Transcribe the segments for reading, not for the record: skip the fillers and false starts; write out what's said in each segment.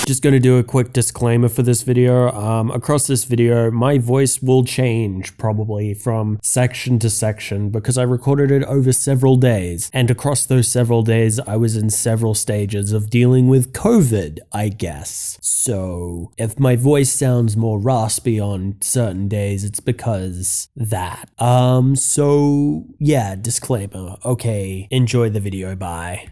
Just gonna do a quick disclaimer for this video. Across this video, my voice will change probably from section to section because I recorded it over several days. And across those several days, I was in several stages of dealing with COVID, I guess. So if my voice sounds more raspy on certain days, it's because that. So yeah, disclaimer. Okay, enjoy the video, bye.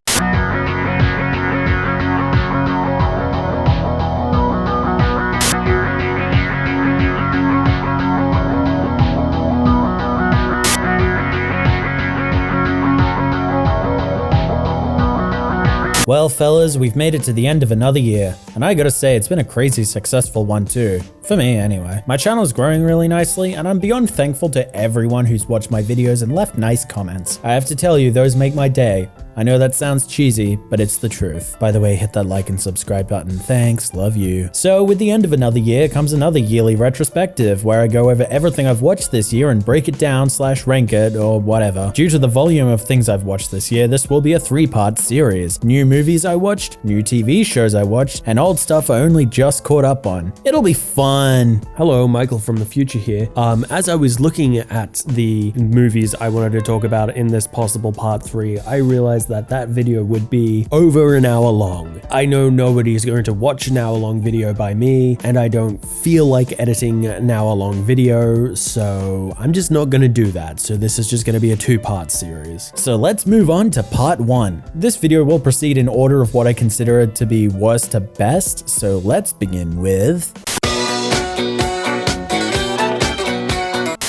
Well fellas, we've made it to the end of another year, and I gotta say it's been a crazy successful one too. For me anyway. My channel's growing really nicely, and I'm beyond thankful to everyone who's watched my videos and left nice comments. I have to tell you, those make my day. I know that sounds cheesy, but it's the truth. By the way, hit that like and subscribe button. Thanks, love you. So with the end of another year comes another yearly retrospective where I go over everything I've watched this year and break it down / rank it or whatever. Due to the volume of things I've watched this year, this will be a 3-part series. New movies I watched, new TV shows I watched, and old stuff I only just caught up on. It'll be fun. Hello, Michael from the future here. As I was looking at the movies I wanted to talk about in this possible part 3, I realized that video would be over an hour long. I know nobody's going to watch an hour-long video by me, and I don't feel like editing an hour-long video, so I'm just not gonna do that. So this is just gonna be a 2-part series. So let's move on to part 1. This video will proceed in order of what I consider it to be worst to best, so let's begin with...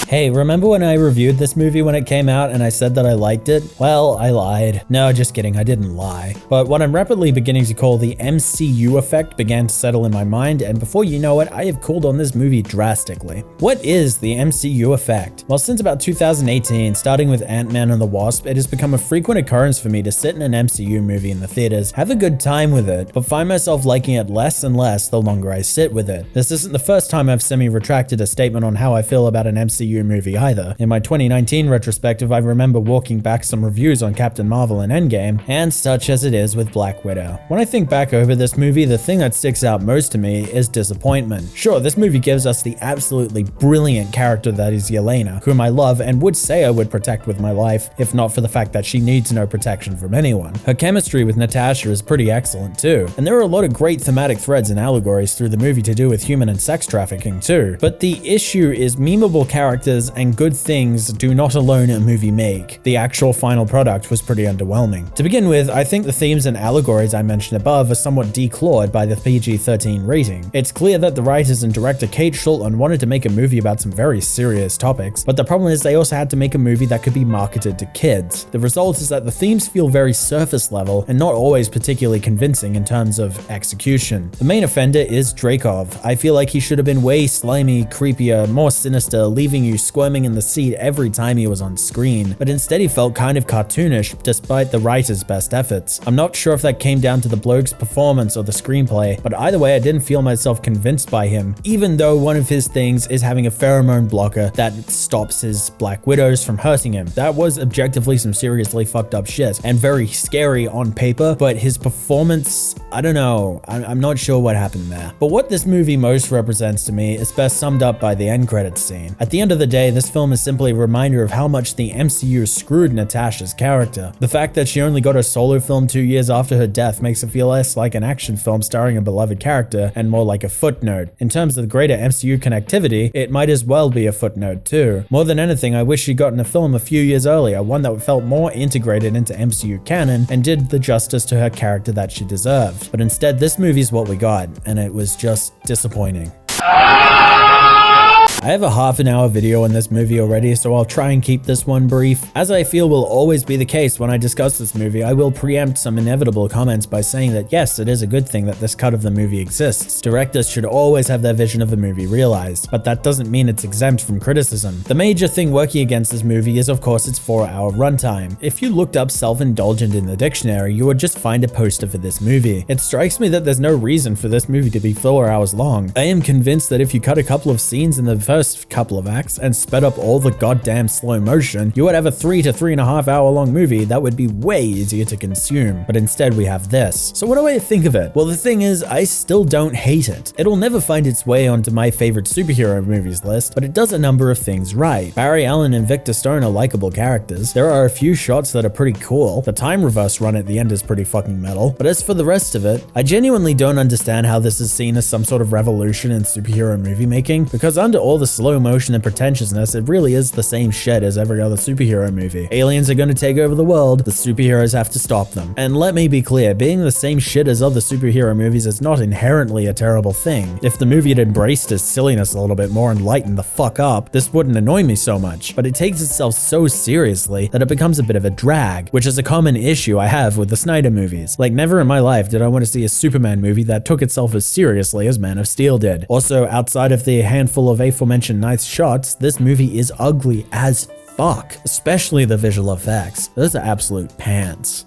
Hey, remember when I reviewed this movie when it came out and I said that I liked it? Well, I lied. No, just kidding, I didn't lie. But what I'm rapidly beginning to call the MCU effect began to settle in my mind, and before you know it, I have cooled on this movie drastically. What is the MCU effect? Well, since about 2018, starting with Ant-Man and the Wasp, it has become a frequent occurrence for me to sit in an MCU movie in the theaters, have a good time with it, but find myself liking it less and less the longer I sit with it. This isn't the first time I've semi-retracted a statement on how I feel about an MCU movie either. In my 2019 retrospective, I remember walking back some reviews on Captain Marvel and Endgame, and such as it is with Black Widow. When I think back over this movie, the thing that sticks out most to me is disappointment. Sure, this movie gives us the absolutely brilliant character that is Yelena, whom I love and would say I would protect with my life, if not for the fact that she needs no protection from anyone. Her chemistry with Natasha is pretty excellent too, and there are a lot of great thematic threads and allegories through the movie to do with human and sex trafficking too. But the issue is memeable characters and good things do not alone a movie make. The actual final product was pretty underwhelming. To begin with, I think the themes and allegories I mentioned above are somewhat declawed by the PG-13 rating. It's clear that the writers and director Kate Shortland wanted to make a movie about some very serious topics, but the problem is they also had to make a movie that could be marketed to kids. The result is that the themes feel very surface level and not always particularly convincing in terms of execution. The main offender is Dreykov. I feel like he should have been way slimy, creepier, more sinister, leaving you squirming in the seat every time he was on screen, but instead he felt kind of cartoonish despite the writer's best efforts. I'm not sure if that came down to the bloke's performance or the screenplay, but either way I didn't feel myself convinced by him, even though one of his things is having a pheromone blocker that stops his Black Widows from hurting him. That was objectively some seriously fucked up shit and very scary on paper, but his performance, I don't know, I'm not sure what happened there. But what this movie most represents to me is best summed up by the end credits scene. At the end of the day, this film is simply a reminder of how much the MCU screwed Natasha's character. The fact that she only got a solo film 2 years after her death makes it feel less like an action film starring a beloved character and more like a footnote. In terms of the greater MCU connectivity, it might as well be a footnote too. More than anything, I wish she'd gotten a film a few years earlier, one that felt more integrated into MCU canon and did the justice to her character that she deserved. But instead, this movie's what we got, and it was just disappointing. I have a half-an-hour video on this movie already, so I'll try and keep this one brief. As I feel will always be the case when I discuss this movie, I will preempt some inevitable comments by saying that yes, it is a good thing that this cut of the movie exists. Directors should always have their vision of the movie realized, but that doesn't mean it's exempt from criticism. The major thing working against this movie is of course its 4-hour runtime. If you looked up self-indulgent in the dictionary, you would just find a poster for this movie. It strikes me that there's no reason for this movie to be 4 hours long. I am convinced that if you cut a couple of scenes in the first couple of acts and sped up all the goddamn slow motion, you would have a 3 to 3.5 hour long movie that would be way easier to consume. But instead we have this. So what do I think of it? Well, the thing is, I still don't hate it. It'll never find its way onto my favorite superhero movies list, but it does a number of things right. Barry Allen and Victor Stone are likable characters. There are a few shots that are pretty cool. The time reverse run at the end is pretty fucking metal. But as for the rest of it, I genuinely don't understand how this is seen as some sort of revolution in superhero movie making, because under all the slow motion and pretentiousness, it really is the same shit as every other superhero movie. Aliens are gonna take over the world, the superheroes have to stop them. And let me be clear, being the same shit as other superhero movies is not inherently a terrible thing. If the movie had embraced its silliness a little bit more and lightened the fuck up, this wouldn't annoy me so much. But it takes itself so seriously that it becomes a bit of a drag, which is a common issue I have with the Snyder movies. Like, never in my life did I want to see a Superman movie that took itself as seriously as Man of Steel did. Also, outside of the handful of aforementioned nice shots, this movie is ugly as fuck, especially the visual effects. Those are absolute pants.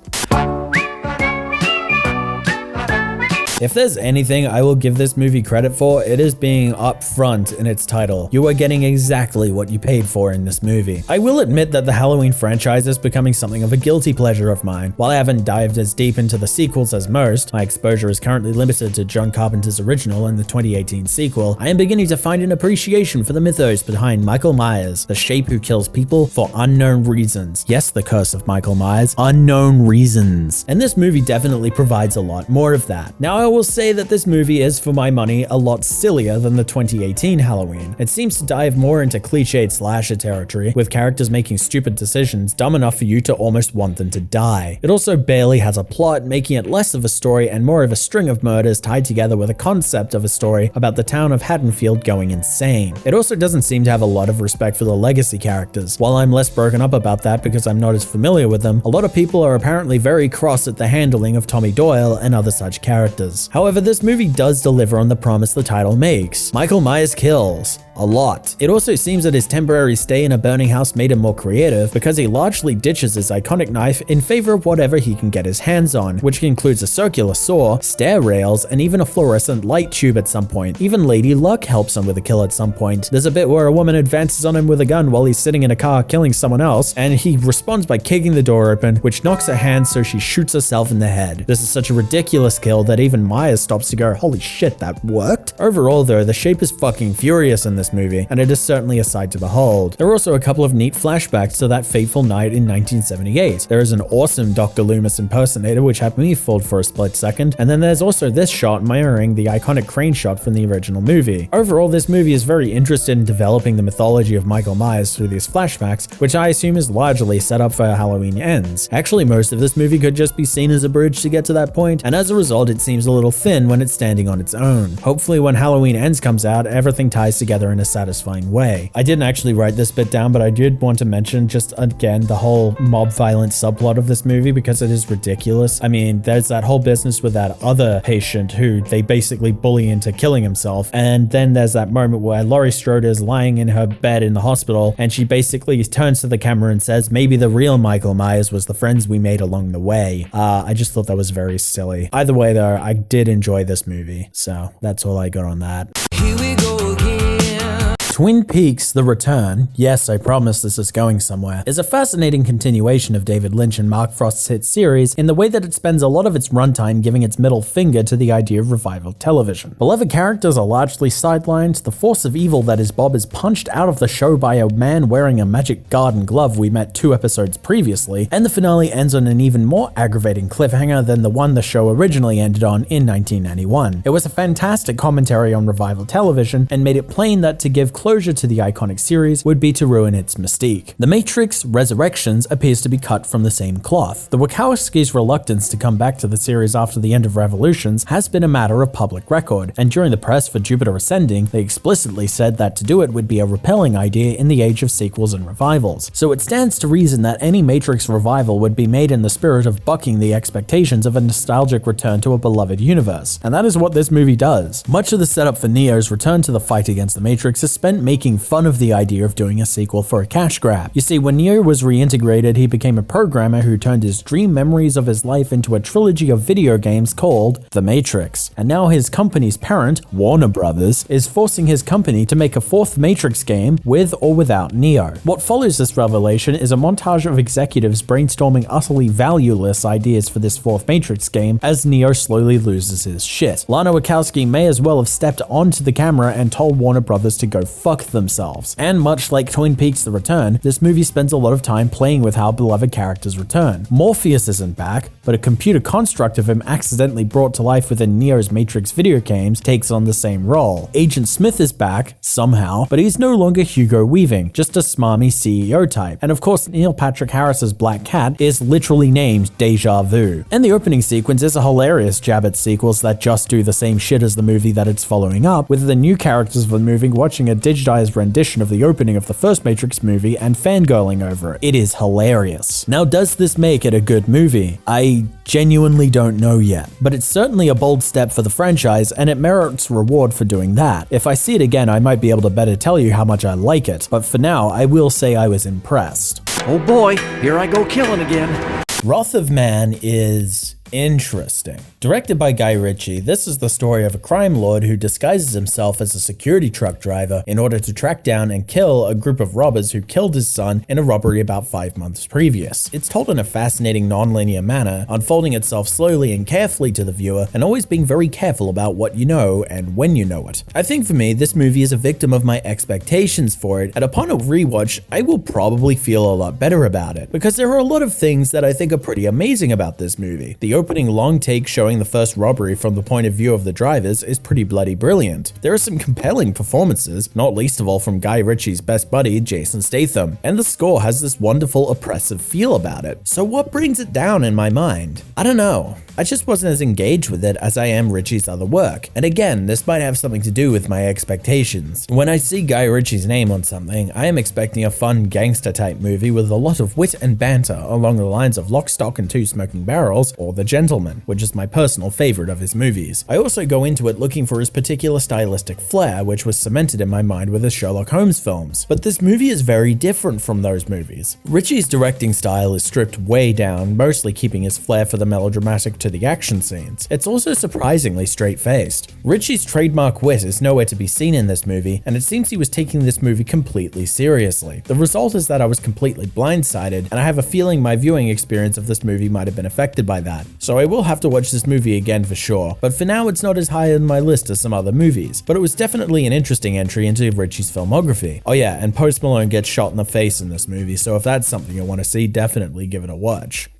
If there's anything I will give this movie credit for, it is being upfront in its title. You are getting exactly what you paid for in this movie. I will admit that the Halloween franchise is becoming something of a guilty pleasure of mine. While I haven't dived as deep into the sequels as most, my exposure is currently limited to John Carpenter's original and the 2018 sequel, I am beginning to find an appreciation for the mythos behind Michael Myers, the shape who kills people for unknown reasons. Yes, the curse of Michael Myers, unknown reasons. And this movie definitely provides a lot more of that. Now, I will say that this movie is, for my money, a lot sillier than the 2018 Halloween. It seems to dive more into cliched slasher territory, with characters making stupid decisions dumb enough for you to almost want them to die. It also barely has a plot, making it less of a story and more of a string of murders tied together with a concept of a story about the town of Haddonfield going insane. It also doesn't seem to have a lot of respect for the legacy characters. While I'm less broken up about that because I'm not as familiar with them, a lot of people are apparently very cross at the handling of Tommy Doyle and other such characters. However, this movie does deliver on the promise the title makes. Michael Myers kills. A lot. It also seems that his temporary stay in a burning house made him more creative because he largely ditches his iconic knife in favor of whatever he can get his hands on, which includes a circular saw, stair rails, and even a fluorescent light tube at some point. Even Lady Luck helps him with a kill at some point. There's a bit where a woman advances on him with a gun while he's sitting in a car killing someone else, and he responds by kicking the door open, which knocks her hand so she shoots herself in the head. This is such a ridiculous kill that even Myers stops to go, holy shit, that worked? Overall though, the shape is fucking furious in this movie, and it is certainly a sight to behold. There are also a couple of neat flashbacks to that fateful night in 1978. There is an awesome Dr. Loomis impersonator, which had me fooled for a split second, and then there's also this shot mirroring the iconic crane shot from the original movie. Overall, this movie is very interested in developing the mythology of Michael Myers through these flashbacks, which I assume is largely set up for Halloween Ends. Actually, most of this movie could just be seen as a bridge to get to that point, and as a result, it seems a little thin when it's standing on its own. Hopefully, when Halloween Ends comes out, everything ties together in a satisfying way. I didn't actually write this bit down, but I did want to mention just again the whole mob violence subplot of this movie because it is ridiculous. I mean, there's that whole business with that other patient who they basically bully into killing himself, and then there's that moment where Laurie Strode is lying in her bed in the hospital and she basically turns to the camera and says, maybe the real Michael Myers was the friends we made along the way. I just thought that was very silly. Either way though, I did enjoy this movie, so that's all I got on that. Here we go again. Twin Peaks: The Return, yes, I promise this is going somewhere, is a fascinating continuation of David Lynch and Mark Frost's hit series in the way that it spends a lot of its runtime giving its middle finger to the idea of revival television. Beloved characters are largely sidelined, the force of evil that is Bob is punched out of the show by a man wearing a magic garden glove we met 2 episodes previously, and the finale ends on an even more aggravating cliffhanger than the one the show originally ended on in 1991. It was a fantastic commentary on revival television and made it plain that to give closure to the iconic series would be to ruin its mystique. The Matrix Resurrections appears to be cut from the same cloth. The Wachowskis' reluctance to come back to the series after the end of Revolutions has been a matter of public record, and during the press for Jupiter Ascending, they explicitly said that to do it would be a repelling idea in the age of sequels and revivals. So it stands to reason that any Matrix revival would be made in the spirit of bucking the expectations of a nostalgic return to a beloved universe, and that is what this movie does. Much of the setup for Neo's return to the fight against the Matrix is spent extent making fun of the idea of doing a sequel for a cash grab. You see, when Neo was reintegrated, he became a programmer who turned his dream memories of his life into a trilogy of video games called The Matrix. And now his company's parent, Warner Brothers, is forcing his company to make a fourth Matrix game with or without Neo. What follows this revelation is a montage of executives brainstorming utterly valueless ideas for this fourth Matrix game as Neo slowly loses his shit. Lana Wachowski may as well have stepped onto the camera and told Warner Brothers to go fuck themselves. And much like Twin Peaks: The Return, this movie spends a lot of time playing with how beloved characters return. Morpheus isn't back, but a computer construct of him accidentally brought to life within Neo's Matrix video games takes on the same role. Agent Smith is back, somehow, but he's no longer Hugo Weaving, just a smarmy CEO type. And of course, Neil Patrick Harris's Black Cat is literally named Deja Vu. And the opening sequence is a hilarious jab at sequels that just do the same shit as the movie that it's following up, with the new characters of the movie watching a digitized rendition of the opening of the first Matrix movie and fangirling over it. It is hilarious. Now, does this make it a good movie? I genuinely don't know yet, but it's certainly a bold step for the franchise and it merits reward for doing that. If I see it again, I might be able to better tell you how much I like it, but for now, I will say I was impressed. Oh boy, here I go killing again. Wrath of Man is interesting. Directed by Guy Ritchie, this is the story of a crime lord who disguises himself as a security truck driver in order to track down and kill a group of robbers who killed his son in a robbery about 5 months previous. It's told in a fascinating non-linear manner, unfolding itself slowly and carefully to the viewer, and always being very careful about what you know and when you know it. I think for me, this movie is a victim of my expectations for it, and upon a rewatch, I will probably feel a lot better about it, because there are a lot of things that I think are pretty amazing about this movie. The opening long take showing the first robbery from the point of view of the drivers is pretty bloody brilliant. There are some compelling performances, not least of all from Guy Ritchie's best buddy, Jason Statham, and the score has this wonderful oppressive feel about it. So what brings it down in my mind? I don't know. I just wasn't as engaged with it as I am Ritchie's other work. And again, this might have something to do with my expectations. When I see Guy Ritchie's name on something, I am expecting a fun gangster type movie with a lot of wit and banter along the lines of Lock, Stock and Two Smoking Barrels or The Gentleman, which is my personal favorite of his movies. I also go into it looking for his particular stylistic flair, which was cemented in my mind with his Sherlock Holmes films. But this movie is very different from those movies. Ritchie's directing style is stripped way down, mostly keeping his flair for the melodramatic to the action scenes. It's also surprisingly straight-faced. Ritchie's trademark wit is nowhere to be seen in this movie, and it seems he was taking this movie completely seriously. The result is that I was completely blindsided, and I have a feeling my viewing experience of this movie might have been affected by that. So I will have to watch this movie again for sure, but for now it's not as high on my list as some other movies, but it was definitely an interesting entry into Ritchie's filmography. Oh yeah, and Post Malone gets shot in the face in this movie, so if that's something you want to see, definitely give it a watch.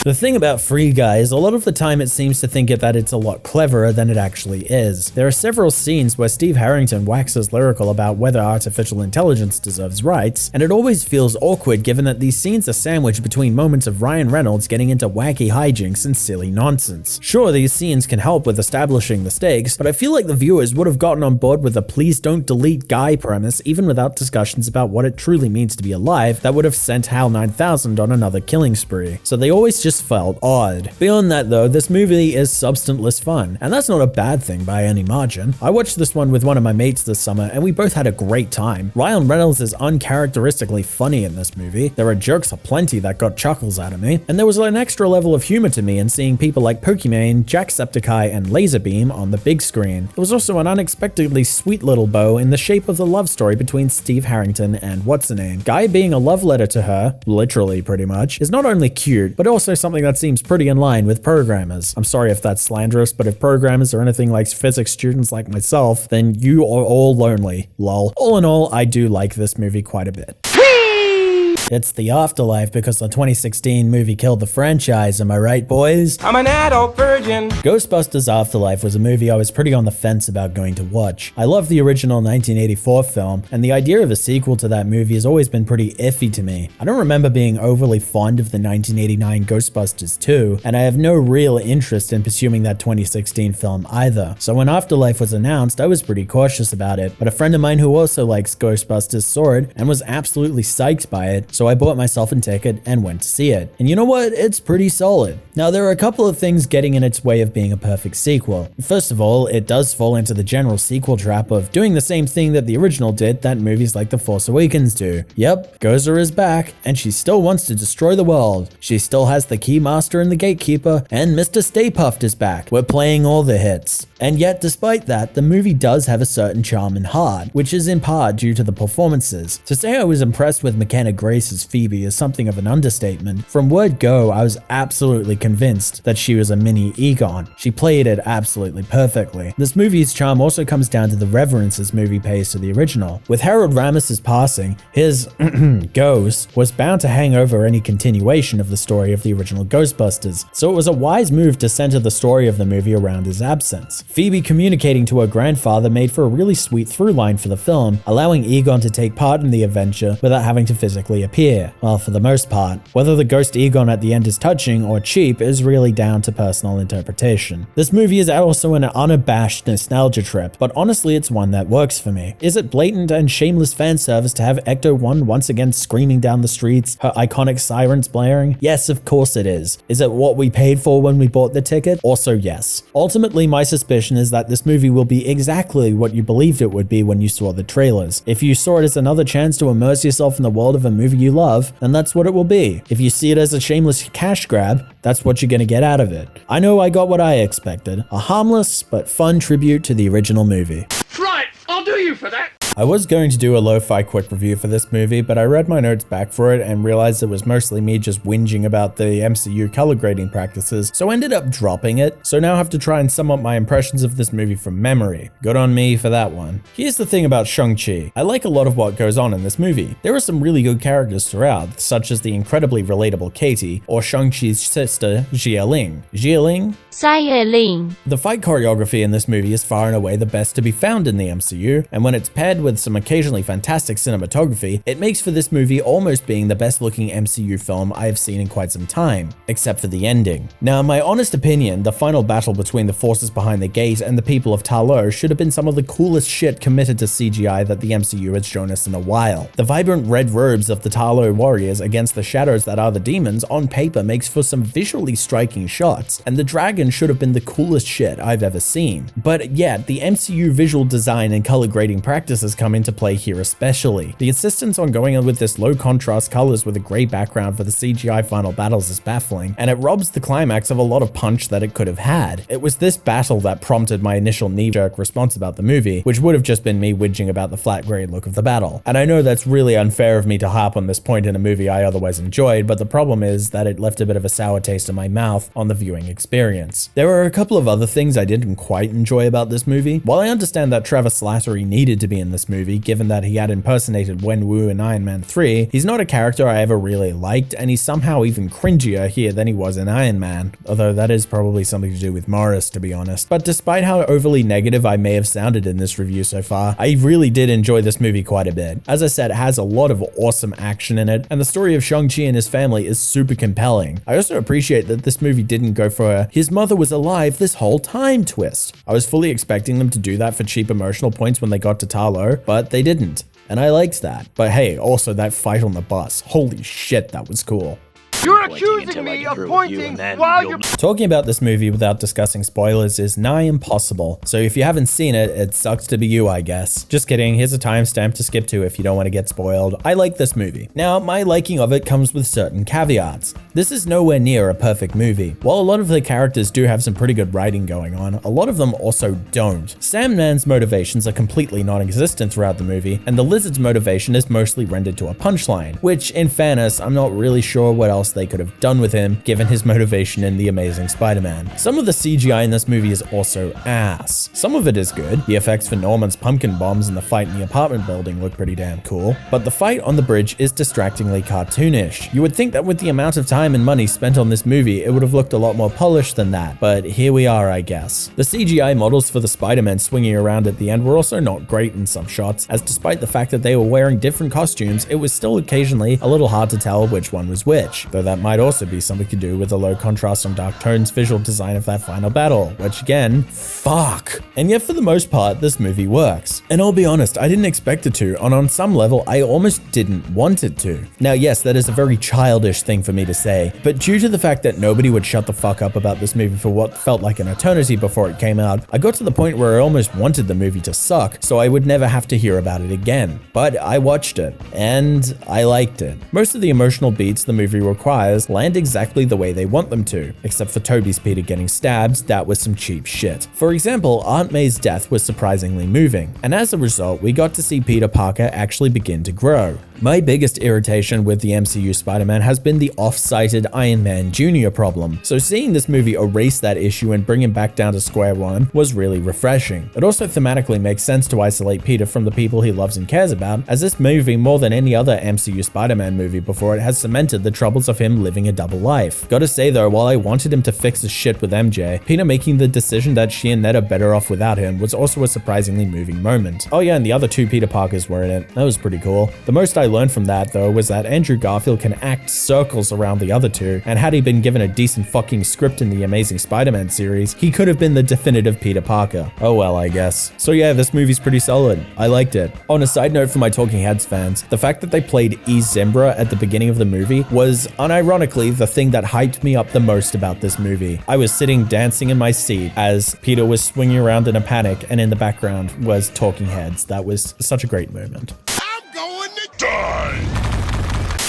The thing about Free Guy is a lot of the time it seems to think that it's a lot cleverer than it actually is. There are several scenes where Steve Harrington waxes lyrical about whether artificial intelligence deserves rights, and it always feels awkward given that these scenes are sandwiched between moments of Ryan Reynolds getting into wacky hijinks and silly nonsense. Sure, these scenes can help with establishing the stakes, but I feel like the viewers would have gotten on board with the please don't delete Guy premise even without discussions about what it truly means to be alive that would have sent HAL 9000 on another killing spree. So they always just felt odd. Beyond that though, this movie is substanceless fun, and that's not a bad thing by any margin. I watched this one with one of my mates this summer and we both had a great time. Ryan Reynolds is uncharacteristically funny in this movie. There are jokes aplenty that got chuckles out of me, and there was an extra level of humor to me in seeing people like Pokimane, Jacksepticeye, and Laserbeam on the big screen. There was also an unexpectedly sweet little bow in the shape of the love story between Steve Harrington and what's-her-name. Guy being a love letter to her, literally pretty much, is not only cute, but also something that seems pretty in line with programmers. I'm sorry if that's slanderous, but if programmers are anything like physics students like myself, then you are all lonely, lol. All in all, I do like this movie quite a bit. It's The Afterlife because the 2016 movie killed the franchise, am I right, boys? I'm an adult virgin. Ghostbusters Afterlife was a movie I was pretty on the fence about going to watch. I love the original 1984 film, and the idea of a sequel to that movie has always been pretty iffy to me. I don't remember being overly fond of the 1989 Ghostbusters 2, and I have no real interest in pursuing that 2016 film either. So when Afterlife was announced, I was pretty cautious about it, but a friend of mine who also likes Ghostbusters saw it and was absolutely psyched by it, so I bought myself a ticket and went to see it. And you know what? It's pretty solid. Now, there are a couple of things getting in its way of being a perfect sequel. First of all, it does fall into the general sequel trap of doing the same thing that the original did that movies like The Force Awakens do. Yep, Gozer is back, and she still wants to destroy the world. She still has the Keymaster and the Gatekeeper, and Mr. Stay Puft is back. We're playing all the hits. And yet, despite that, the movie does have a certain charm and heart, which is in part due to the performances. To say I was impressed with McKenna Grace's Phoebe is something of an understatement. From word go, I was absolutely convinced that she was a mini Egon. She played it absolutely perfectly. This movie's charm also comes down to the reverence this movie pays to the original. With Harold Ramis's passing, his ghost was bound to hang over any continuation of the story of the original Ghostbusters, so it was a wise move to center the story of the movie around his absence. Phoebe communicating to her grandfather made for a really sweet through line for the film, allowing Egon to take part in the adventure without having to physically appear. Well, for the most part. Whether the ghost Egon at the end is touching or cheap is really down to personal interpretation. This movie is also an unabashed nostalgia trip, but honestly it's one that works for me. Is it blatant and shameless fan service to have Ecto-1 once again screaming down the streets, her iconic sirens blaring? Yes, of course it is. Is it what we paid for when we bought the ticket? Also yes. Ultimately, my suspicion is that this movie will be exactly what you believed it would be when you saw the trailers. If you saw it as another chance to immerse yourself in the world of a movie you love, then that's what it will be. If you see it as a shameless cash grab, that's what you're gonna get out of it. I know I got what I expected, a harmless but fun tribute to the original movie. Right, I'll do you for that. I was going to do a lo-fi quick review for this movie, but I read my notes back for it and realized it was mostly me just whinging about the MCU color grading practices, so I ended up dropping it. So now I have to try and sum up my impressions of this movie from memory. Good on me for that one. Here's the thing about Shang-Chi. I like a lot of what goes on in this movie. There are some really good characters throughout, such as the incredibly relatable Katie, or Shang-Chi's sister, Jia Ling. Jia Ling? The fight choreography in this movie is far and away the best to be found in the MCU, and when it's paired with some occasionally fantastic cinematography, it makes for this movie almost being the best looking MCU film I have seen in quite some time, except for the ending. Now, in my honest opinion, the final battle between the forces behind the gate and the people of Ta Lo should have been some of the coolest shit committed to CGI that the MCU has shown us in a while. The vibrant red robes of the Ta Lo warriors against the shadows that are the demons on paper makes for some visually striking shots, and the dragon should have been the coolest shit I've ever seen. But yet, the MCU visual design and color grading practices come into play here especially. The insistence on going in with this low contrast colors with a gray background for the CGI final battles is baffling, and it robs the climax of a lot of punch that it could have had. It was this battle that prompted my initial knee-jerk response about the movie, which would have just been me whinging about the flat gray look of the battle. And I know that's really unfair of me to harp on this point in a movie I otherwise enjoyed, but the problem is that it left a bit of a sour taste in my mouth on the viewing experience. There are a couple of other things I didn't quite enjoy about this movie. While I understand that Travis Slattery needed to be in this movie, given that he had impersonated Wenwu in Iron Man 3, he's not a character I ever really liked, and he's somehow even cringier here than he was in Iron Man, although that is probably something to do with Morris, to be honest. But despite how overly negative I may have sounded in this review so far, I really did enjoy this movie quite a bit. As I said, it has a lot of awesome action in it, and the story of Shang-Chi and his family is super compelling. I also appreciate that this movie didn't go for a "his mother was alive this whole time" twist. I was fully expecting them to do that for cheap emotional points when they got to Ta Lo, but they didn't. And I liked that. But hey, also that fight on the bus. Holy shit, that was cool. You're accusing me of pointing while you're... Talking about this movie without discussing spoilers is nigh impossible, so if you haven't seen it, it sucks to be you, I guess. Just kidding, here's a timestamp to skip to if you don't want to get spoiled. I like this movie. Now, my liking of it comes with certain caveats. This is nowhere near a perfect movie. While a lot of the characters do have some pretty good writing going on, a lot of them also don't. Sandman's motivations are completely non-existent throughout the movie, and the Lizard's motivation is mostly rendered to a punchline, which, in fairness, I'm not really sure what else they could have done with him, given his motivation in The Amazing Spider-Man. Some of the CGI in this movie is also ass. Some of it is good. The effects for Norman's pumpkin bombs and the fight in the apartment building look pretty damn cool, but the fight on the bridge is distractingly cartoonish. You would think that with the amount of time and money spent on this movie, it would have looked a lot more polished than that, but here we are, I guess. The CGI models for the Spider-Man swinging around at the end were also not great in some shots, as despite the fact that they were wearing different costumes, it was still occasionally a little hard to tell which one was which. though that might also be something to do with the low contrast and dark tones visual design of that final battle, which again, fuck. And yet for the most part, this movie works. And I'll be honest, I didn't expect it to, and on some level, I almost didn't want it to. Now yes, that is a very childish thing for me to say, but due to the fact that nobody would shut the fuck up about this movie for what felt like an eternity before it came out, I got to the point where I almost wanted the movie to suck, so I would never have to hear about it again. But I watched it, and I liked it. Most of the emotional beats the movie requires land exactly the way they want them to, except for Toby's Peter getting stabbed. That was some cheap shit. For example, Aunt May's death was surprisingly moving, and as a result, we got to see Peter Parker actually begin to grow. My biggest irritation with the MCU Spider-Man has been the off-cited Iron Man Jr. problem, so seeing this movie erase that issue and bring him back down to square one was really refreshing. It also thematically makes sense to isolate Peter from the people he loves and cares about, as this movie, more than any other MCU Spider-Man movie before it, has cemented the troubles of him living a double life. Gotta say though, while I wanted him to fix his shit with MJ, Peter making the decision that she and Ned are better off without him was also a surprisingly moving moment. Oh yeah, and the other two Peter Parkers were in it. That was pretty cool. The most I learned from that though was that Andrew Garfield can act circles around the other two, and had he been given a decent fucking script in the Amazing Spider-Man series, he could have been the definitive Peter Parker. Oh well, I guess. So yeah, this movie's pretty solid. I liked it. On a side note for my Talking Heads fans, the fact that they played Zimbra at the beginning of the movie was unironically the thing that hyped me up the most about this movie. I was sitting dancing in my seat as Peter was swinging around in a panic, and in the background was Talking Heads. That was such a great moment. I'm going to die!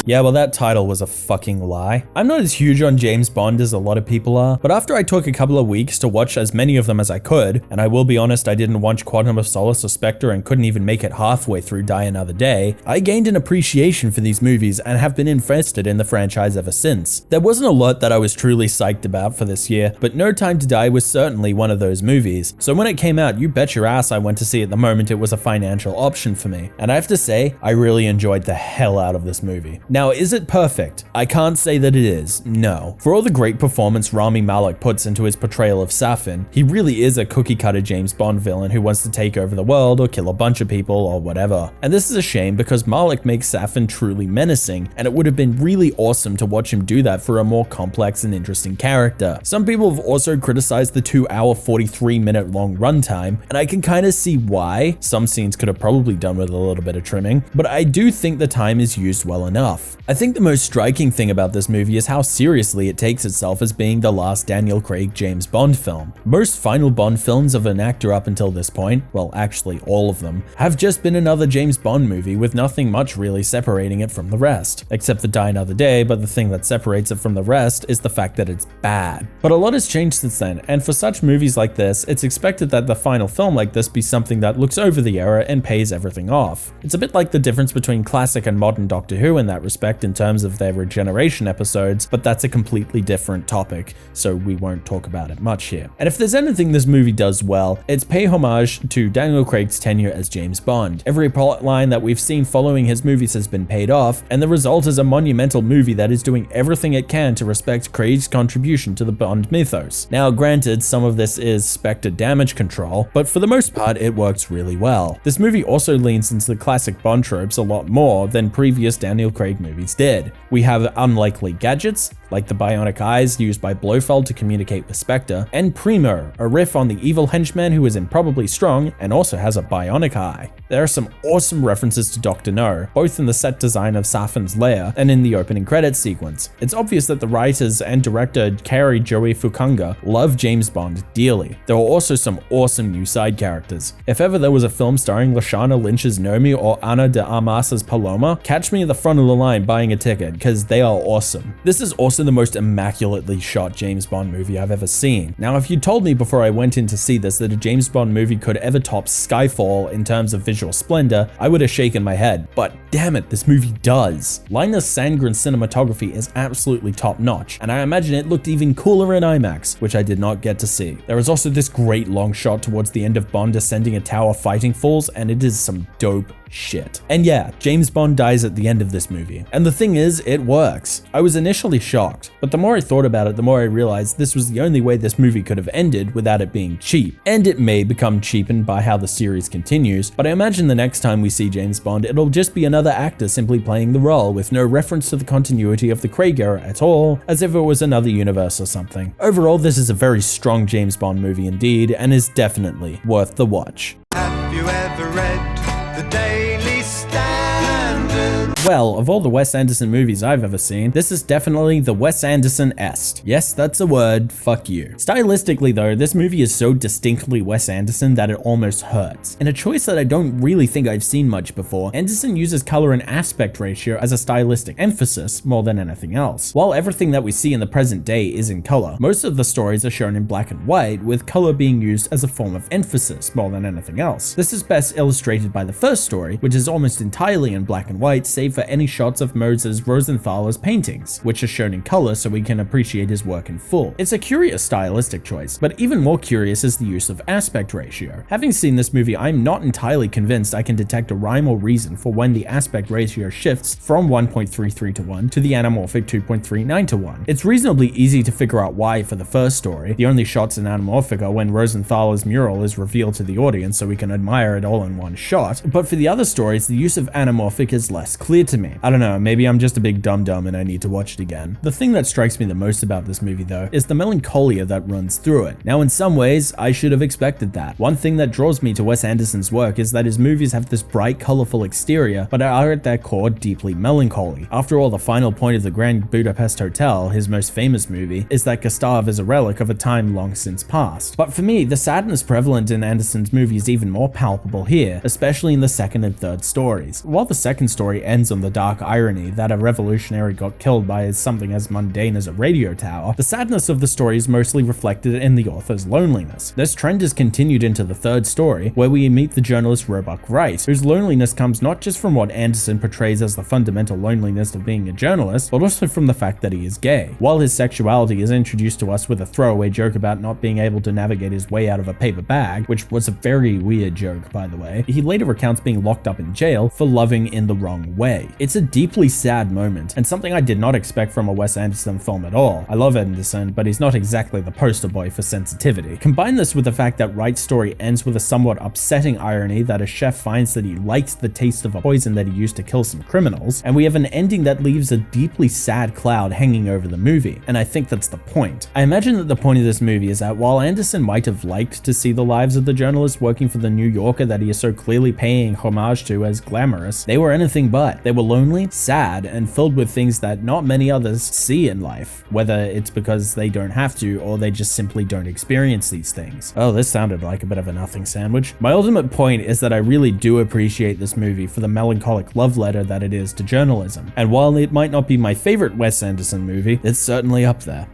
Yeah, well, that title was a fucking lie. I'm not as huge on James Bond as a lot of people are, but after I took a couple of weeks to watch as many of them as I could, and I will be honest, I didn't watch Quantum of Solace or Spectre and couldn't even make it halfway through Die Another Day, I gained an appreciation for these movies and have been invested in the franchise ever since. There wasn't a lot that I was truly psyched about for this year, but No Time to Die was certainly one of those movies. So when it came out, you bet your ass I went to see it the moment it was a financial option for me. And I have to say, I really enjoyed the hell out of this movie. Now, is it perfect? I can't say that it is, no. For all the great performance Rami Malek puts into his portrayal of Safin, he really is a cookie-cutter James Bond villain who wants to take over the world or kill a bunch of people or whatever. And this is a shame because Malek makes Safin truly menacing, and it would have been really awesome to watch him do that for a more complex and interesting character. Some people have also criticized the 2-hour 43-minute long runtime, and I can kind of see why. Some scenes could have probably done with a little bit of trimming, but I do think the time is used well enough. I think the most striking thing about this movie is how seriously it takes itself as being the last Daniel Craig James Bond film. Most final Bond films of an actor up until this point, well actually all of them, have just been another James Bond movie with nothing much really separating it from the rest. Except for Die Another Day, but the thing that separates it from the rest is the fact that it's bad. But a lot has changed since then, and for such movies like this, it's expected that the final film like this be something that looks over the era and pays everything off. It's a bit like the difference between classic and modern Doctor Who in that respect in terms of their regeneration episodes, but that's a completely different topic, so we won't talk about it much here. And if there's anything this movie does well, it's pay homage to Daniel Craig's tenure as James Bond. Every plot line that we've seen following his movies has been paid off, and the result is a monumental movie that is doing everything it can to respect Craig's contribution to the Bond mythos. Now granted, some of this is Spectre damage control, but for the most part it works really well. This movie also leans into the classic Bond tropes a lot more than previous Daniel Craig movies did. We have unlikely gadgets, like the bionic eyes used by Blofeld to communicate with Spectre, and Primo, a riff on the evil henchman who is improbably strong and also has a bionic eye. There are some awesome references to Dr. No, both in the set design of Safin's lair and in the opening credits sequence. It's obvious that the writers and director Cary Joe Fukunga love James Bond dearly. There are also some awesome new side characters. If ever there was a film starring Lashana Lynch's Nomi or Ana de Armas's Paloma, catch me at the front of the line buying a ticket, because they are awesome. This is also the most immaculately shot James Bond movie I've ever seen. Now, if you told me before I went in to see this that a James Bond movie could ever top Skyfall in terms of visual splendor, I would have shaken my head. But damn it, this movie does. Linus Sandgren's cinematography is absolutely top notch, and I imagine it looked even cooler in IMAX, which I did not get to see. There is also this great long shot towards the end of Bond ascending a tower fighting falls, and it is some dope shit. And yeah, James Bond dies at the end of this movie. And the thing is, it works. I was initially shocked, but the more I thought about it, the more I realized this was the only way this movie could have ended without it being cheap. And it may become cheapened by how the series continues, but I imagine the next time we see James Bond, it'll just be another actor simply playing the role with no reference to the continuity of the Craig era at all, as if it was another universe or something. Overall, this is a very strong James Bond movie indeed, and is definitely worth the watch. Have you ever read the Daily Standard? Well, of all the Wes Anderson movies I've ever seen, this is definitely the Wes Anderson-est. Yes, that's a word, fuck you. Stylistically though, this movie is so distinctly Wes Anderson that it almost hurts. In a choice that I don't really think I've seen much before, Anderson uses color and aspect ratio as a stylistic emphasis more than anything else. While everything that we see in the present day is in color, most of the stories are shown in black and white, with color being used as a form of emphasis more than anything else. This is best illustrated by the first story, which is almost entirely in black and white, save for any shots of Moses Rosenthaler's paintings, which are shown in color so we can appreciate his work in full. It's a curious stylistic choice, but even more curious is the use of aspect ratio. Having seen this movie, I'm not entirely convinced I can detect a rhyme or reason for when the aspect ratio shifts from 1.33 to 1 to the anamorphic 2.39 to 1. It's reasonably easy to figure out why for the first story. The only shots in anamorphic are when Rosenthaler's mural is revealed to the audience so we can admire it all in one shot, but for the other stories, the use of anamorphic is less clear to me. I don't know, maybe I'm just a big dum-dum and I need to watch it again. The thing that strikes me the most about this movie though is the melancholia that runs through it. Now in some ways, I should have expected that. One thing that draws me to Wes Anderson's work is that his movies have this bright, colorful exterior, but are at their core deeply melancholy. After all, the final point of the Grand Budapest Hotel, his most famous movie, is that Gustav is a relic of a time long since past. But for me, the sadness prevalent in Anderson's movie is even more palpable here, especially in the second and third stories. While the second story ends on the dark irony that a revolutionary got killed by something as mundane as a radio tower, the sadness of the story is mostly reflected in the author's loneliness. This trend is continued into the third story, where we meet the journalist Roebuck Wright, whose loneliness comes not just from what Anderson portrays as the fundamental loneliness of being a journalist, but also from the fact that he is gay. While his sexuality is introduced to us with a throwaway joke about not being able to navigate his way out of a paper bag, which was a very weird joke by the way, he later recounts being locked up in jail for loving in the wrong way. It's a deeply sad moment, and something I did not expect from a Wes Anderson film at all. I love Anderson, but he's not exactly the poster boy for sensitivity. Combine this with the fact that Wright's story ends with a somewhat upsetting irony that a chef finds that he liked the taste of a poison that he used to kill some criminals, and we have an ending that leaves a deeply sad cloud hanging over the movie, and I think that's the point. I imagine that the point of this movie is that while Anderson might have liked to see the lives of the journalists working for the New Yorker that he is so clearly paying homage to as glamorous, they were anything but. They were lonely, sad, and filled with things that not many others see in life, whether it's because they don't have to or they just simply don't experience these things. Oh, this sounded like a bit of a nothing sandwich. My ultimate point is that I really do appreciate this movie for the melancholic love letter that it is to journalism, and while it might not be my favorite Wes Anderson movie, it's certainly up there.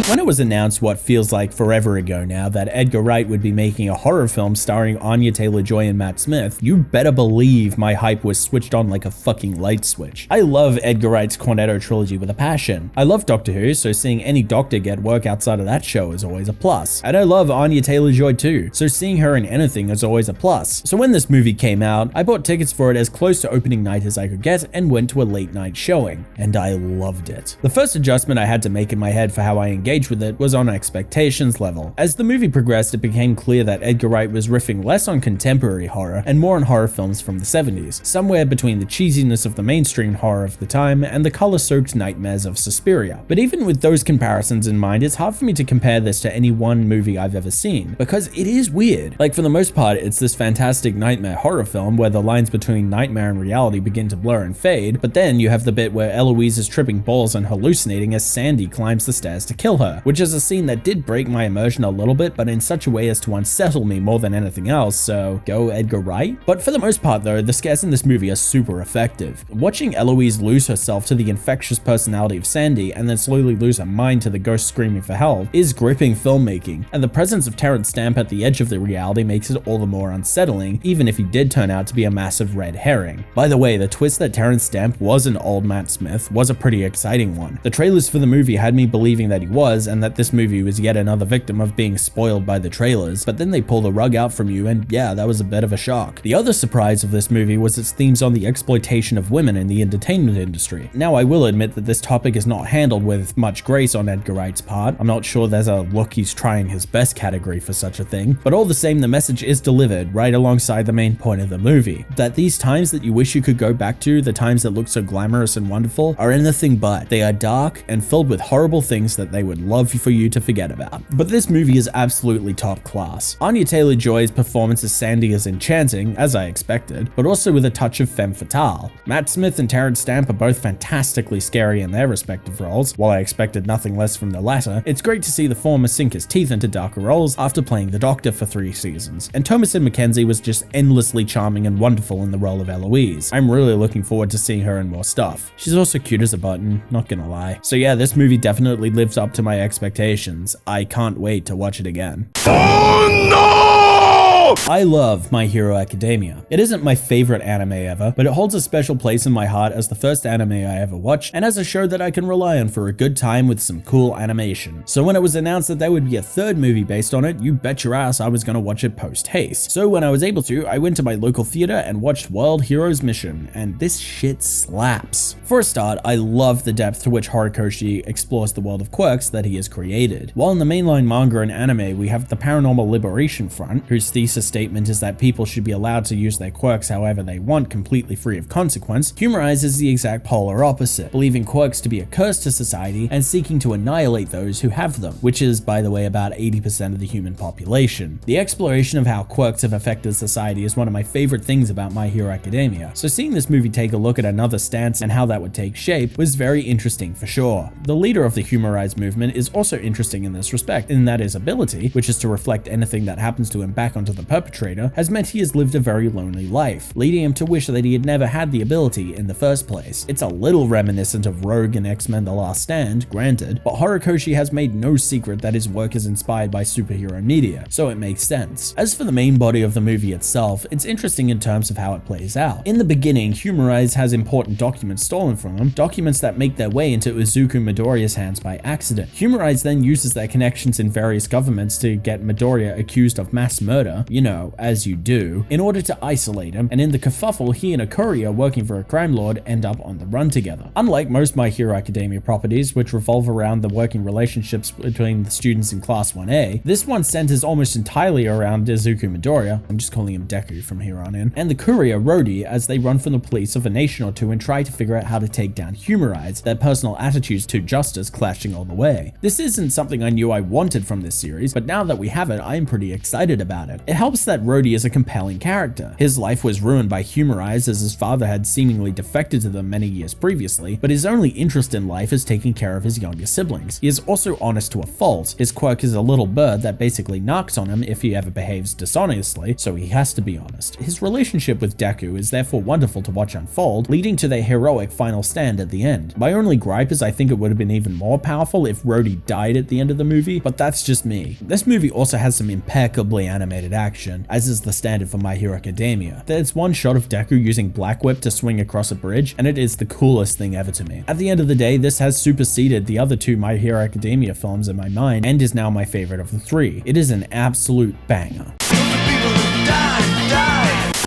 When it was announced what feels like forever ago now that Edgar Wright would be making a horror film starring Anya Taylor-Joy and Matt Smith, you better believe my hype was switched on like a fucking light switch. I love Edgar Wright's Cornetto trilogy with a passion. I love Doctor Who, so seeing any Doctor get work outside of that show is always a plus. And I love Anya Taylor-Joy too, so seeing her in anything is always a plus. So when this movie came out, I bought tickets for it as close to opening night as I could get and went to a late night showing, and I loved it. The first adjustment I had to make in my head for how I engaged with it was on expectations level. As the movie progressed, it became clear that Edgar Wright was riffing less on contemporary horror and more on horror films from the 70s, somewhere between the cheesiness of the mainstream horror of the time and the color-soaked nightmares of Suspiria. But even with those comparisons in mind, it's hard for me to compare this to any one movie I've ever seen, because it is weird. Like, for the most part, it's this fantastic nightmare horror film where the lines between nightmare and reality begin to blur and fade, but then you have the bit where Eloise is tripping balls and hallucinating as Sandy climbs the stairs to kill her, which is a scene that did break my immersion a little bit, but in such a way as to unsettle me more than anything else, so go Edgar Wright. But for the most part though, the scares in this movie are super effective. Watching Eloise lose herself to the infectious personality of Sandy and then slowly lose her mind to the ghost screaming for help is gripping filmmaking, and the presence of Terrence Stamp at the edge of the reality makes it all the more unsettling, even if he did turn out to be a massive red herring. By the way, the twist that Terrence Stamp was an old Matt Smith was a pretty exciting one. The trailers for the movie movie had me believing that he was, and that this movie was yet another victim of being spoiled by the trailers, but then they pull the rug out from you, and yeah, that was a bit of a shock. The other surprise of this movie was its themes on the exploitation of women in the entertainment industry. Now, I will admit that this topic is not handled with much grace on Edgar Wright's part. I'm not sure there's a look he's trying his best category for such a thing, but all the same, the message is delivered right alongside the main point of the movie, that these times that you wish you could go back to, the times that look so glamorous and wonderful, are anything but. They are dark and filled with horrible things that they would love for you to forget about. But this movie is absolutely top class. Anya Taylor-Joy's performance as Sandy is enchanting, as I expected, but also with a touch of femme fatale. Matt Smith and Terrence Stamp are both fantastically scary in their respective roles. While I expected nothing less from the latter, it's great to see the former sink his teeth into darker roles after playing the Doctor for 3 seasons. And Thomasin McKenzie was just endlessly charming and wonderful in the role of Eloise. I'm really looking forward to seeing her in more stuff. She's also cute as a button, not gonna lie. So yeah, this movie definitely lives up to my expectations. I can't wait to watch it again. Oh no! I love My Hero Academia. It isn't my favorite anime ever, but it holds a special place in my heart as the first anime I ever watched, and as a show that I can rely on for a good time with some cool animation. So when it was announced that there would be a third movie based on it, you bet your ass I was gonna watch it post-haste. So when I was able to, I went to my local theater and watched World Heroes Mission, and this shit slaps. For a start, I love the depth to which Horikoshi explores the world of quirks that he has created. While in the mainline manga and anime, we have the Paranormal Liberation Front, whose thesis statement is that people should be allowed to use their quirks however they want, completely free of consequence. Humorize is the exact polar opposite, believing quirks to be a curse to society and seeking to annihilate those who have them, which is, by the way, about 80% of the human population. The exploration of how quirks have affected society is one of my favorite things about My Hero Academia, so seeing this movie take a look at another stance and how that would take shape was very interesting for sure. The leader of the Humorize movement is also interesting in this respect, in that his ability, which is to reflect anything that happens to him back onto the perpetrator, has meant he has lived a very lonely life, leading him to wish that he had never had the ability in the first place. It's a little reminiscent of Rogue and X-Men The Last Stand, granted, but Horikoshi has made no secret that his work is inspired by superhero media, so it makes sense. As for the main body of the movie itself, it's interesting in terms of how it plays out. In the beginning, Humorize has important documents stolen from him, documents that make their way into Izuku Midoriya's hands by accident. Humorize then uses their connections in various governments to get Midoriya accused of mass murder, you know, as you do, in order to isolate him, and in the kerfuffle, he and a courier working for a crime lord end up on the run together. Unlike most My Hero Academia properties, which revolve around the working relationships between the students in Class 1A, this one centers almost entirely around Izuku Midoriya, I'm just calling him Deku from here on in, and the courier Rhodey as they run from the police of a nation or two and try to figure out how to take down Humorize, their personal attitudes to justice clashing all the way. This isn't something I knew I wanted from this series, but now that we have it, I'm pretty excited about it. It helps that Rhodey is a compelling character. His life was ruined by Humorize as his father had seemingly defected to them many years previously, but his only interest in life is taking care of his younger siblings. He is also honest to a fault. His quirk is a little bird that basically knocks on him if he ever behaves dishonestly, so he has to be honest. His relationship with Deku is therefore wonderful to watch unfold, leading to their heroic final stand at the end. My only gripe is I think it would have been even more powerful if Rhodey died at the end of the movie, but that's just me. This movie also has some impeccably animated action, as is the standard for My Hero Academia. There's one shot of Deku using Black Whip to swing across a bridge, and it is the coolest thing ever to me. At the end of the day, this has superseded the other two My Hero Academia films in my mind, and is now my favorite of the 3. It is an absolute banger.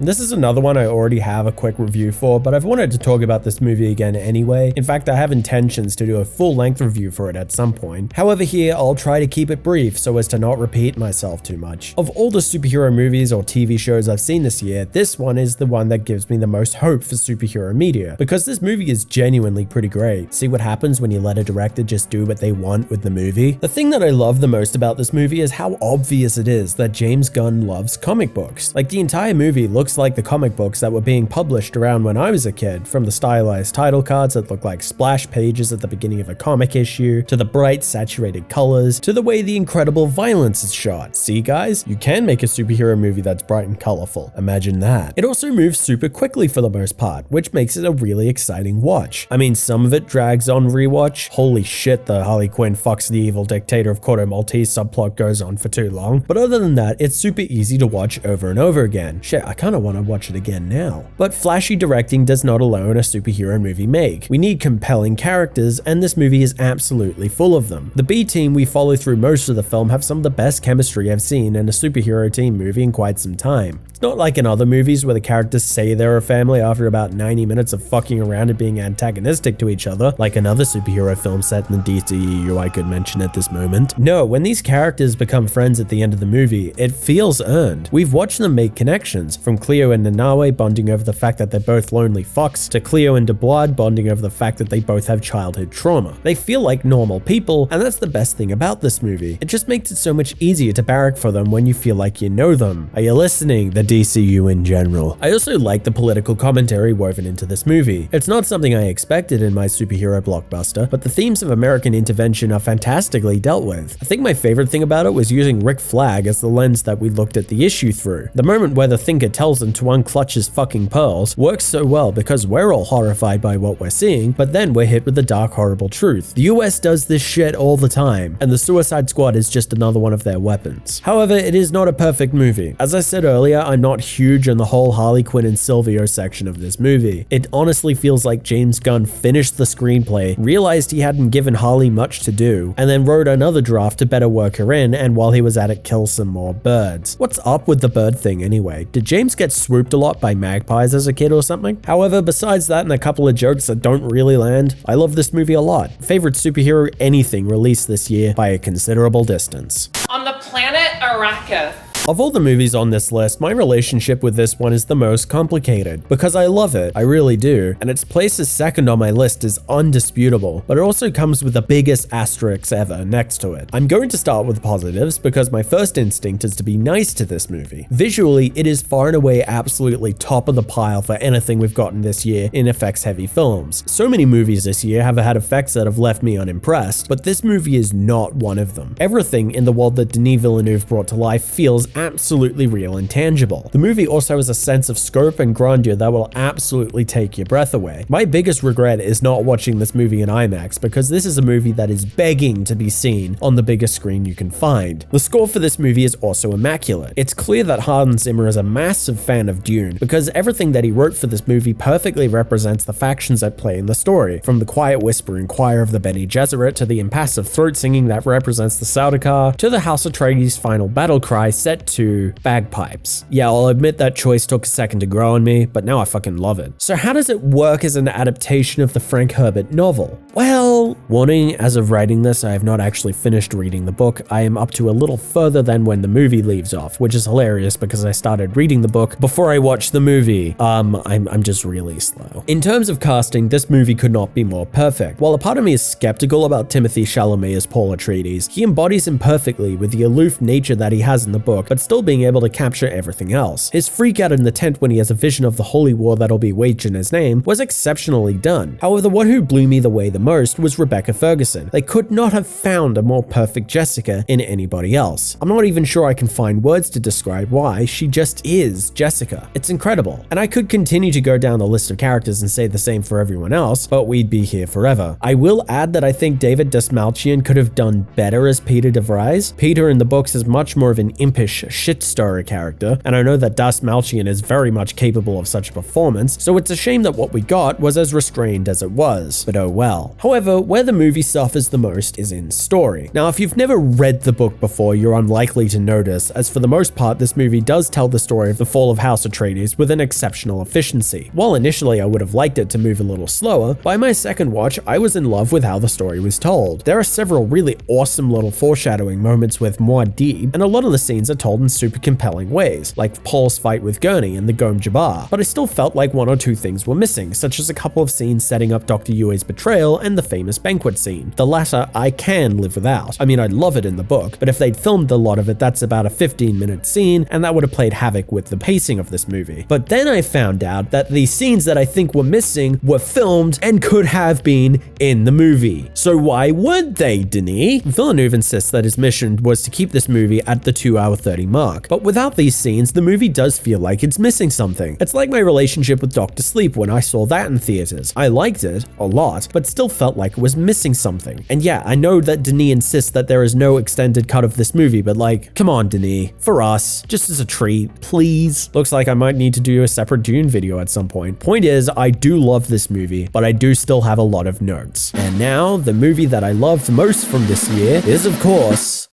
This is another one I already have a quick review for, but I've wanted to talk about this movie again anyway. In fact, I have intentions to do a full-length review for it at some point. However, here I'll try to keep it brief so as to not repeat myself too much. Of all the superhero movies or TV shows I've seen this year, this one is the one that gives me the most hope for superhero media, because this movie is genuinely pretty great. See what happens when you let a director just do what they want with the movie? The thing that I love the most about this movie is how obvious it is that James Gunn loves comic books. Like, the entire movie looks like the comic books that were being published around when I was a kid, from the stylized title cards that look like splash pages at the beginning of a comic issue, to the bright saturated colors, to the way the incredible violence is shot. See guys, you can make a superhero movie that's bright and colorful. Imagine that. It also moves super quickly for the most part, which makes it a really exciting watch. I mean, some of it drags on rewatch. Holy shit, the Harley Quinn fucks the evil dictator of Corto Maltese subplot goes on for too long. But other than that, it's super easy to watch over and over again. Shit, I kind of want to watch it again now. But flashy directing does not alone a superhero movie make. We need compelling characters, and this movie is absolutely full of them. The B team we follow through most of the film have some of the best chemistry I've seen in a superhero team movie in quite some time. It's not like in other movies where the characters say they're a family after about 90 minutes of fucking around and being antagonistic to each other, like another superhero film set in the DCEU I could mention at this moment. No, when these characters become friends at the end of the movie, it feels earned. We've watched them make connections, from Cleo and Nanaue bonding over the fact that they're both lonely fucks, to Cleo and Dubois bonding over the fact that they both have childhood trauma. They feel like normal people, and that's the best thing about this movie. It just makes it so much easier to barrack for them when you feel like you know them. Are you listening? The DCU in general. I also like the political commentary woven into this movie. It's not something I expected in my superhero blockbuster, but the themes of American intervention are fantastically dealt with. I think my favorite thing about it was using Rick Flag as the lens that we looked at the issue through. The moment where the Thinker tells him to unclutch his fucking pearls works so well because we're all horrified by what we're seeing, but then we're hit with the dark, horrible truth. The US does this shit all the time, and the Suicide Squad is just another one of their weapons. However, it is not a perfect movie. As I said earlier, I'm not huge on the whole Harley Quinn and Silvio section of this movie. It honestly feels like James Gunn finished the screenplay, realized he hadn't given Harley much to do, and then wrote another draft to better work her in, and while he was at it, kill some more birds. What's up with the bird thing anyway? Did James get swooped a lot by magpies as a kid or something? However, besides that and a couple of jokes that don't really land, I love this movie a lot. Favorite superhero anything released this year by a considerable distance. On the planet Arrakis. Of all the movies on this list, my relationship with this one is the most complicated, because I love it, I really do, and its place as second on my list is undisputable, but it also comes with the biggest asterisks ever next to it. I'm going to start with positives, because my first instinct is to be nice to this movie. Visually, it is far and away absolutely top of the pile for anything we've gotten this year in effects-heavy films. So many movies this year have had effects that have left me unimpressed, but this movie is not one of them. Everything in the world that Denis Villeneuve brought to life feels absolutely real and tangible. The movie also has a sense of scope and grandeur that will absolutely take your breath away. My biggest regret is not watching this movie in IMAX, because this is a movie that is begging to be seen on the biggest screen you can find. The score for this movie is also immaculate. It's clear that Hans Zimmer is a massive fan of Dune, because everything that he wrote for this movie perfectly represents the factions at play in the story, from the quiet whispering choir of the Bene Gesserit to the impassive throat singing that represents the Sardaukar, to the House Atreides' final battle cry set to bagpipes. Yeah, I'll admit that choice took a second to grow on me, but now I fucking love it. So how does it work as an adaptation of the Frank Herbert novel? Well, warning, as of writing this, I have not actually finished reading the book. I am up to a little further than when the movie leaves off, which is hilarious because I started reading the book before I watched the movie. I'm just really slow. In terms of casting, this movie could not be more perfect. While a part of me is skeptical about Timothée Chalamet as Paul Atreides, he embodies him perfectly with the aloof nature that he has in the book, but still being able to capture everything else. His freak out in the tent when he has a vision of the holy war that'll be waged in his name was exceptionally done. However, the one who blew me away the most was Rebecca Ferguson. They could not have found a more perfect Jessica in anybody else. I'm not even sure I can find words to describe why. She just is Jessica. It's incredible. And I could continue to go down the list of characters and say the same for everyone else, but we'd be here forever. I will add that I think David Dastmalchian could have done better as Peter de Vries. Peter in the books is much more of an impish shitstirrer character, and I know that Dastmalchian is very much capable of such a performance, so it's a shame that what we got was as restrained as it was, but oh well. However, where the movie suffers the most is in story. Now, if you've never read the book before, you're unlikely to notice, as for the most part, this movie does tell the story of the fall of House Atreides with an exceptional efficiency. While initially I would have liked it to move a little slower, by my second watch, I was in love with how the story was told. There are several really awesome little foreshadowing moments with Muad'Dib, and a lot of the scenes are told in super compelling ways, like Paul's fight with Gurney in the Gom Jabbar, but I still felt like one or two things were missing, such as a couple of scenes setting up Dr. Yue's betrayal and the famous banquet scene. The latter I can live without. I mean, I'd love it in the book, but if they'd filmed a lot of it, that's about a 15-minute scene, and that would have played havoc with the pacing of this movie. But then I found out that the scenes that I think were missing were filmed and could have been in the movie. So why weren't they, Denis? Villeneuve insists that his mission was to keep this movie at the 2-hour 30 2020 mark. But without these scenes, the movie does feel like it's missing something. It's like my relationship with Dr. Sleep when I saw that in theaters. I liked it a lot, but still felt like it was missing something. And yeah, I know that Denis insists that there is no extended cut of this movie, but like, come on, Denis, for us, just as a treat, please. Looks like I might need to do a separate Dune video at some point. Point is, I do love this movie, but I do still have a lot of notes. And now, the movie that I loved most from this year is, of course,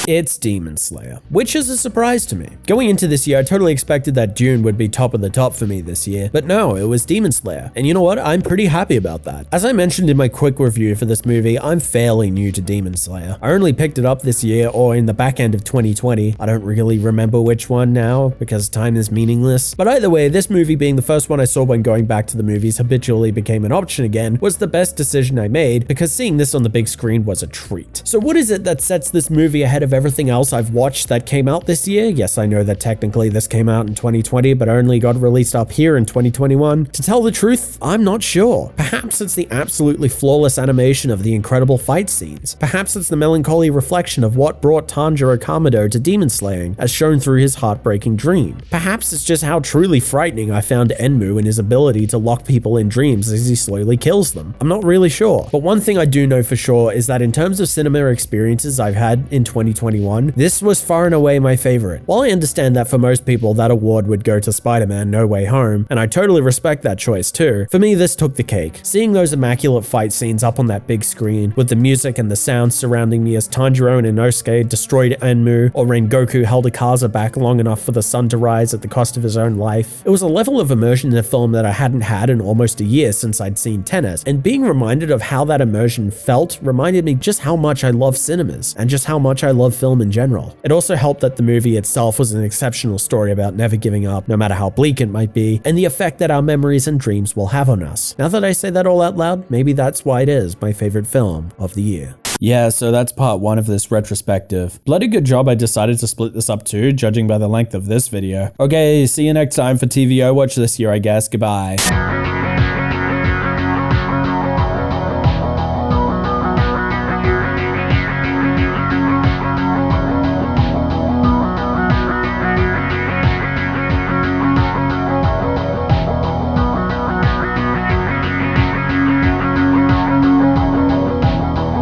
it's Demon Slayer, which is a surprise to me. Going into this year, I totally expected that Dune would be top of the top for me this year, but no, it was Demon Slayer. And you know what? I'm pretty happy about that. As I mentioned in my quick review for this movie, I'm fairly new to Demon Slayer. I only picked it up this year or in the back end of 2020. I don't really remember which one now because time is meaningless. But either way, this movie being the first one I saw when going back to the movies habitually became an option again was the best decision I made because seeing this on the big screen was a treat. So what is it that sets this movie ahead of everything else I've watched that came out this year? Yes, I know that technically this came out in 2020, but only got released up here in 2021. To tell the truth, I'm not sure. Perhaps it's the absolutely flawless animation of the incredible fight scenes. Perhaps it's the melancholy reflection of what brought Tanjiro Kamado to demon slaying, as shown through his heartbreaking dream. Perhaps it's just how truly frightening I found Enmu and his ability to lock people in dreams as he slowly kills them. I'm not really sure. But one thing I do know for sure is that in terms of cinema experiences I've had in 2021, this was far and away my favorite. While I understand that for most people that award would go to Spider-Man No Way Home, and I totally respect that choice too, for me this took the cake. Seeing those immaculate fight scenes up on that big screen, with the music and the sounds surrounding me as Tanjiro and Inosuke destroyed Enmu, or Rengoku held Akaza back long enough for the sun to rise at the cost of his own life. It was a level of immersion in the film that I hadn't had in almost a year since I'd seen Tenet, and being reminded of how that immersion felt reminded me just how much I love cinemas, and just how much I love film in general. It also helped that the movie itself was an exceptional story about never giving up, no matter how bleak it might be, and the effect that our memories and dreams will have on us. Now that I say that all out loud, maybe that's why it is my favorite film of the year. Yeah, so that's part one of this retrospective. Bloody good job I decided to split this up too, judging by the length of this video. Okay, see you next time for TVO Watch this year, I guess. Goodbye.